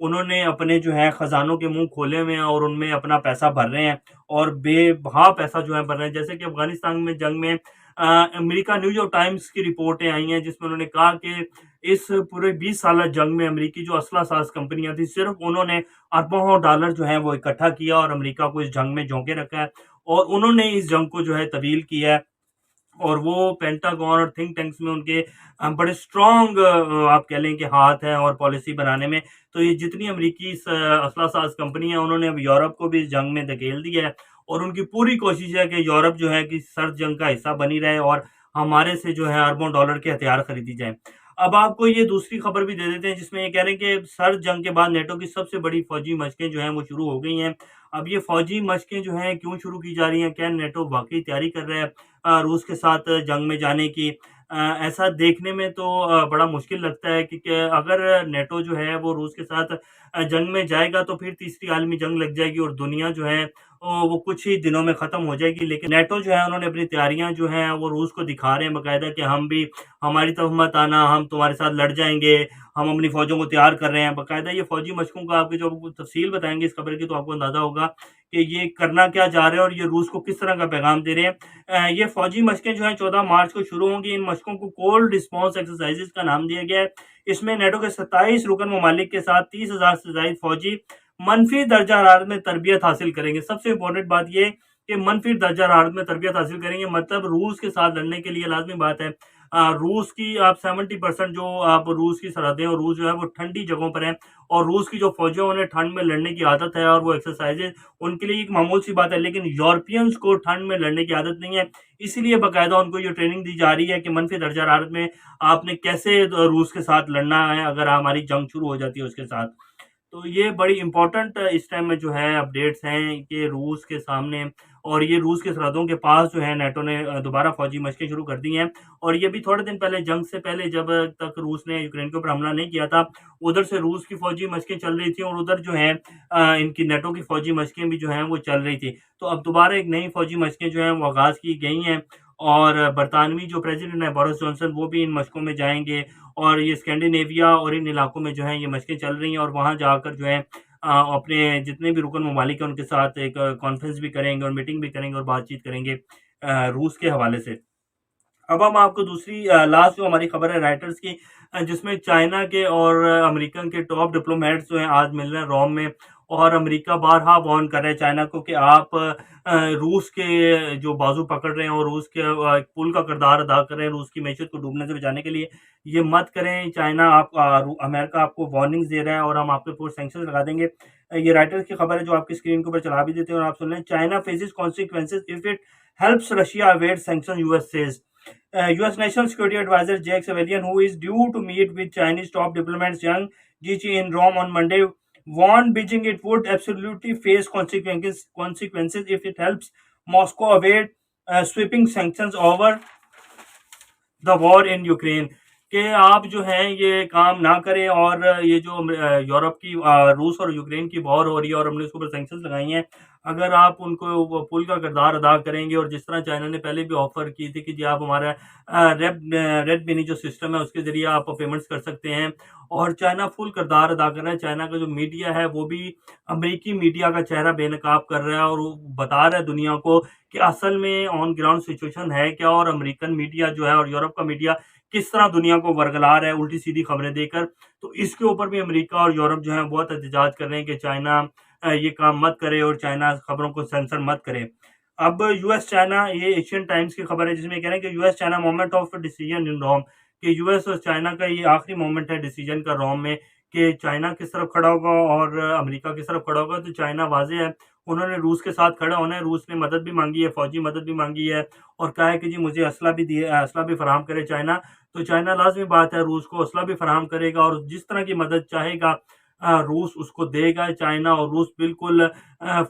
انہوں نے اپنے جو ہے خزانوں کے منہ کھولے ہوئے ہیں اور ان میں اپنا پیسہ بھر رہے ہیں اور بے بہا پیسہ جو ہے بھر رہے ہیں. جیسے کہ افغانستان میں جنگ میں امریکہ نیو یارک ٹائمز کی رپورٹیں آئی ہیں جس میں انہوں نے کہا کہ اس پورے 20 سالہ جنگ میں امریکی جو اسلحہ ساز کمپنیاں تھیں صرف انہوں نے اربوں ڈالر جو ہیں وہ اکٹھا کیا اور امریکہ کو اس جنگ میں جھونکے رکھا ہے اور انہوں نے اس جنگ کو جو ہے طویل کیا ہے. اور وہ پینٹاگون اور تھنک ٹینکس میں ان کے بڑے اسٹرانگ آپ کہہ لیں کہ ہاتھ ہیں اور پالیسی بنانے میں. تو یہ جتنی امریکی اسلحہ ساز کمپنی ہیں انہوں نے اب یورپ کو بھی اس جنگ میں دھکیل دیا ہے اور ان کی پوری کوشش ہے کہ یورپ جو ہے کہ سرد جنگ کا حصہ بنی رہے اور ہمارے سے جو ہے اربوں ڈالر کے ہتھیار خریدی جائیں. اب آپ کو یہ دوسری خبر بھی دے دیتے ہیں جس میں یہ کہہ رہے ہیں کہ سرد جنگ کے بعد نیٹو کی سب سے بڑی فوجی مشقیں جو ہیں وہ شروع ہو گئی ہیں. اب یہ فوجی مشقیں جو ہیں کیوں شروع کی جا رہی ہیں؟ کیا نیٹو واقعی تیاری کر رہا ہے روس کے ساتھ جنگ میں جانے کی؟ ایسا دیکھنے میں تو بڑا مشکل لگتا ہے کہ اگر نیٹو جو ہے وہ روس کے ساتھ جنگ میں جائے گا تو پھر تیسری عالمی جنگ لگ جائے گی اور دنیا جو ہے وہ کچھ ہی دنوں میں ختم ہو جائے گی. لیکن نیٹو جو ہے انہوں نے اپنی تیاریاں جو ہیں وہ روس کو دکھا رہے ہیں باقاعدہ کہ ہم بھی ہماری طرف مت آنا، ہم تمہارے ساتھ لڑ جائیں گے، ہم اپنی فوجوں کو تیار کر رہے ہیں. باقاعدہ یہ فوجی مشقوں کا آپ کی جو تفصیل بتائیں گے اس خبر کی تو آپ کو اندازہ ہوگا کہ یہ کرنا کیا جا رہے ہیں اور یہ روس کو کس طرح کا پیغام دے رہے ہیں. یہ فوجی مشقیں جو ہیں 14 مارچ کو شروع ہوں گی. ان مشقوں کو کولڈ رسپانس ایکسرسائزز کا نام دیا گیا ہے. اس میں نیٹو کے 27 رکن ممالک کے ساتھ 30,000 سے زائد فوجی منفی درجہ حرارت میں تربیت حاصل کریں گے. سب سے امپورٹنٹ بات یہ کہ منفی درجہ حرارت میں تربیت حاصل کریں گے، مطلب روس کے ساتھ لڑنے کے لیے لازمی بات ہے روس کی آپ 70% جو آپ روس کی سرحدیں اور روس جو ہے وہ ٹھنڈی جگہوں پر ہیں اور روس کی جو فوجیں انہیں ٹھنڈ میں لڑنے کی عادت ہے اور وہ ایکسرسائزز ان کے لیے ایک معمول سی بات ہے. لیکن یورپینز کو ٹھنڈ میں لڑنے کی عادت نہیں ہے، اسی لیے باقاعدہ ان کو یہ ٹریننگ دی جا رہی ہے کہ منفی درجہ حرارت میں آپ نے کیسے روس کے ساتھ لڑنا ہے اگر ہماری جنگ شروع ہو جاتی ہے اس کے ساتھ. تو یہ بڑی امپورٹنٹ اس ٹائم میں جو ہے اپڈیٹس ہیں کہ روس کے سامنے اور یہ روس کے سرحدوں کے پاس جو ہے نیٹو نے دوبارہ فوجی مشقیں شروع کر دی ہیں. اور یہ بھی تھوڑے دن پہلے جنگ سے پہلے جب تک روس نے یوکرین کے اوپر حملہ نہیں کیا تھا ادھر سے روس کی فوجی مشقیں چل رہی تھیں اور ادھر جو ہیں ان کی نیٹو کی فوجی مشقیں بھی جو ہیں وہ چل رہی تھی. تو اب دوبارہ ایک نئی فوجی مشقیں جو ہیں وہ آغاز کی گئی ہیں اور برطانوی جو پریزیڈنٹ ہے بورس جانسن وہ بھی ان مشقوں میں جائیں گے اور یہ اسکینڈینیویا اور ان علاقوں میں جو ہیں یہ مشقیں چل رہی ہیں اور وہاں جا کر جو ہے اپنے جتنے بھی رکن ممالک ہیں ان کے ساتھ ایک کانفرنس بھی کریں گے اور میٹنگ بھی کریں گے اور بات چیت کریں گے روس کے حوالے سے. اب ہم آپ کو دوسری لاسٹ جو ہماری خبر ہے رائٹرز کی جس میں چائنا کے اور امریکن کے ٹاپ ڈپلومیٹس جو ہیں آج مل رہے ہیں روم میں اور امریکہ بارہا وارن کر رہے ہیں چائنا کو کہ آپ روس کے جو بازو پکڑ رہے ہیں اور روس کے پل کا کردار ادا کر رہے ہیں روس کی معیشت کو ڈوبنے سے بچانے کے لیے یہ مت کریں. چائنا آپ امریکہ آپ کو وارننگز دے رہا ہے اور ہم آپ کے اوپر سینکشن لگا دیں گے. یہ رائٹرز کی خبر ہے جو آپ کی اسکرین کے اوپر چلا بھی دیتے ہیں اور آپ سن لیں. China phases consequences if it helps Russia evade sanctions, US says. US National Security Advisor Jake Sullivan, who is due to meet with Chinese top diplomats Yang Jiechi in Rome on Monday, warned Beijing it would absolutely face consequences if it helps Moscow evade sweeping sanctions over the war in Ukraine. کہ آپ جو ہیں یہ کام نہ کریں اور یہ جو یورپ کی روس اور یوکرین کی وار ہو رہی ہے اور ہم نے اس کے اوپر سینکشنز لگائی ہیں اگر آپ ان کو پل کا کردار ادا کریں گے اور جس طرح چائنا نے پہلے بھی آفر کی تھی کہ جی آپ ہمارا ریڈ منی جو سسٹم ہے اس کے ذریعے آپ پیمنٹس کر سکتے ہیں اور چائنا فل کردار ادا کر رہا ہے. چائنا کا جو میڈیا ہے وہ بھی امریکی میڈیا کا چہرہ بے نقاب کر رہا ہے اور وہ بتا رہا ہے دنیا کو کہ اصل میں آن گراؤنڈ سچویشن ہے کیا اور امریکن میڈیا جو ہے اور یورپ کا میڈیا کس طرح دنیا کو ورگلا رہا ہے الٹی سیدھی خبریں دے کر. تو اس کے اوپر بھی امریکہ اور یورپ جو ہے بہت احتجاج کر رہے ہیں کہ چائنا یہ کام مت کرے اور چائنا خبروں کو سینسر مت کرے. اب یو ایس چائنا یہ ایشین ٹائمز کی خبر ہے جس میں کہہ رہے ہیں کہ U S China moment of decision in Rome کہ یو ایس اور چائنا کا یہ آخری مومنٹ ہے ڈیسیجن کا روم میں کہ چائنا کس طرف کھڑا ہوگا اور امریکہ کس طرف کھڑا ہوگا. تو چائنا واضح ہے انہوں نے روس کے ساتھ کھڑا ہونا ہے. روس نے مدد بھی مانگی ہے فوجی مدد بھی مانگی ہے اور کہا ہے کہ جی مجھے اسلحہ بھی فراہم کرے چائنا. تو چائنا لازمی بات ہے روس کو اسلحہ بھی فراہم کرے گا اور جس طرح کی مدد چاہے گا روس اس کو دے گا. چائنا اور روس بالکل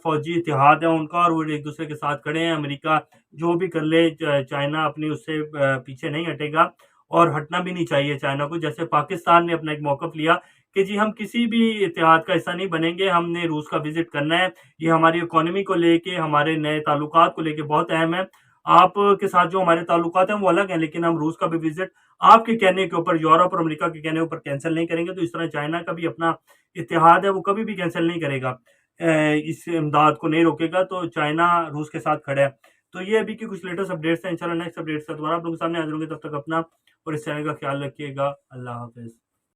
فوجی اتحاد ہے ان کا اور وہ ایک دوسرے کے ساتھ کھڑے ہیں. امریکہ جو بھی کر لے چائنا اپنی اس سے پیچھے نہیں ہٹے گا اور ہٹنا بھی نہیں چاہیے چائنا کو. جیسے پاکستان نے اپنا ایک موقف لیا کہ جی ہم کسی بھی اتحاد کا حصہ نہیں بنیں گے، ہم نے روس کا وزٹ کرنا ہے، یہ ہماری اکانومی کو لے کے ہمارے نئے تعلقات کو لے کے بہت اہم ہے. آپ کے ساتھ جو ہمارے تعلقات ہیں وہ الگ ہیں، لیکن ہم روس کا بھی وزٹ آپ کے کہنے کے اوپر، یورپ اور امریکہ کے کہنے اوپر کینسل نہیں کریں گے۔ تو اس طرح چائنا کا بھی اپنا اتحاد ہے، وہ کبھی بھی کینسل نہیں کرے گا، اس امداد کو نہیں روکے گا۔ تو چائنا روس کے ساتھ کھڑا ہے۔ تو یہ ابھی کی کچھ لیٹسٹ اپڈیٹس ہیں، انشاءاللہ نیکسٹ اپڈیٹس کا دوبارہ آپ لوگوں کے سامنے حاضر ہوں گے۔ تب تک اپنا اور اس چینل کا خیال رکھیے گا۔ اللہ حافظ۔